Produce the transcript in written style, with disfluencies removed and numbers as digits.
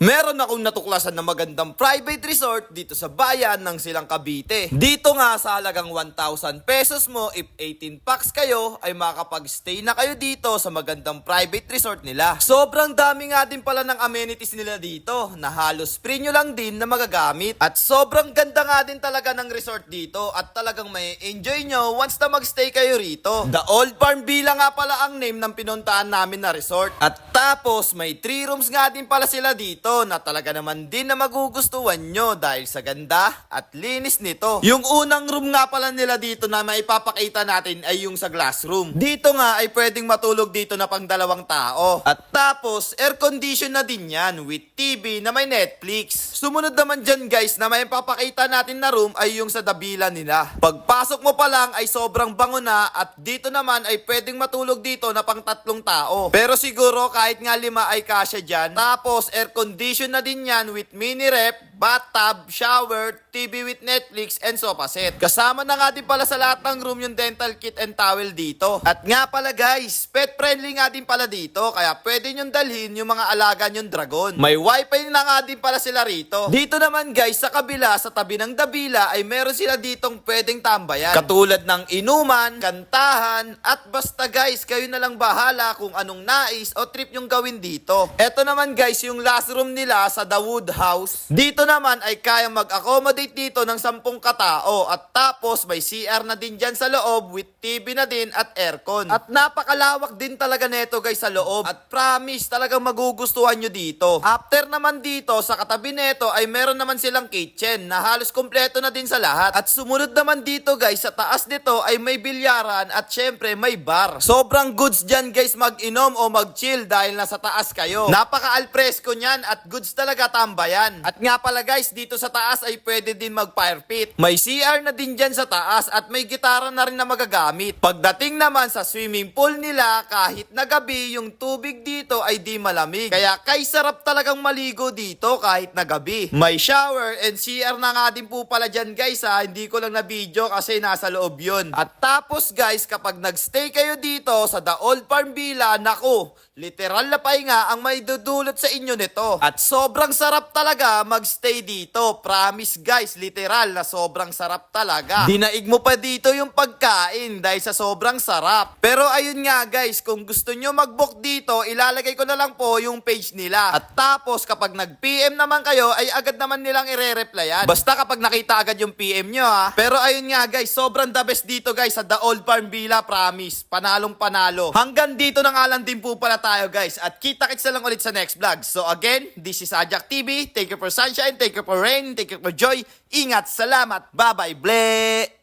Meron akong natuklasan na magandang private resort dito sa bayan ng Silang Cavite. Dito nga sa halagang 1,000 pesos mo, if 18 packs kayo, ay makakapag-stay na kayo dito sa magandang private resort nila. Sobrang dami nga din pala ng amenities nila dito na halos free nyo lang din na magagamit. At sobrang ganda nga din talaga ng resort dito at talagang may enjoy nyo once na mag-stay kayo rito. The Old Farm Villa nga pala ang name ng pinuntahan namin na resort. At tapos may 3 rooms nga din pala sila dito na talaga naman din na magugustuhan nyo dahil sa ganda at linis nito. Yung unang room nga pala nila dito na maipapakita natin ay yung sa glass room. Dito nga ay pwedeng matulog dito na pang 2 tao. At tapos air condition na din yan with TV na may Netflix. Sumunod naman dyan guys na maipapakita natin na room ay yung sa Davila nila. Pagpasok mo pa lang ay sobrang bango na at dito naman ay pwedeng matulog dito na pang 3 tao. Pero siguro kahit nga 5 ay kasya dyan. Tapos air condition na din yan with mini ref, bathtub, shower, TV with Netflix, and sofa set. Kasama na nga din pala sa lahat ng room yung dental kit and towel dito. At nga pala guys, pet friendly nga din pala dito, kaya pwede nyong dalhin yung mga alaga nyong dragon. May wifi na nga din pala sila rito. Dito naman guys, sa kabila, sa tabi ng Davila, ay meron sila ditong pwedeng tambayan. Katulad ng inuman, kantahan, at basta guys, kayo na lang bahala kung anong nais o trip yung gawin dito. Eto naman guys, yung last room nila sa The Wood House. Dito naman ay kayang mag-accommodate dito ng 10 katao at tapos may CR na din dyan sa loob with TV na din at aircon. At napakalawak din talaga neto guys sa loob at promise talagang magugustuhan nyo dito. After naman dito sa katabi neto ay meron naman silang kitchen na halos kompleto na din sa lahat. At sumunod naman dito guys sa taas nito ay may bilyaran at syempre may bar. Sobrang goods dyan guys mag-inom o mag-chill dahil nasa taas kayo. Napaka-alfresco nyan at goods talaga tambayan. At nga pala guys, dito sa taas ay pwede din mag-fire pit. May CR na din dyan sa taas at may gitara na rin na magagamit. Pagdating naman sa swimming pool nila, kahit na gabi, yung tubig dito ay di malamig. Kaya kay sarap talagang maligo dito kahit na gabi. May shower and CR na nga din po pala dyan guys ha. Hindi ko lang na video kasi nasa loob yun. At tapos guys, kapag nagstay kayo dito sa The Old Farm Villa, naku, literal na pahinga ang may dudulot sa inyo nito. At sobrang sarap talaga magstay dito. Promise guys, literal na sobrang sarap talaga. Dinaig mo pa dito yung pagkain dahil sa sobrang sarap. Pero ayun nga guys, kung gusto nyo mag-book dito, ilalagay ko na lang po yung page nila. At tapos kapag nag-PM naman kayo, ay agad naman nilang ire-replyan. Basta kapag nakita agad yung PM nyo ha. Pero ayun nga guys, sobrang the best dito guys sa The Old Farm Villa, promise. Panalong panalo. Hanggang dito na nga lang din po pala tayo guys. At kita-kits na lang ulit sa next vlog. So again, this is Ajak TV. Thank you for sunshine, thank you for rain, thank you for joy. Ingat, salamat, bye-bye, ble!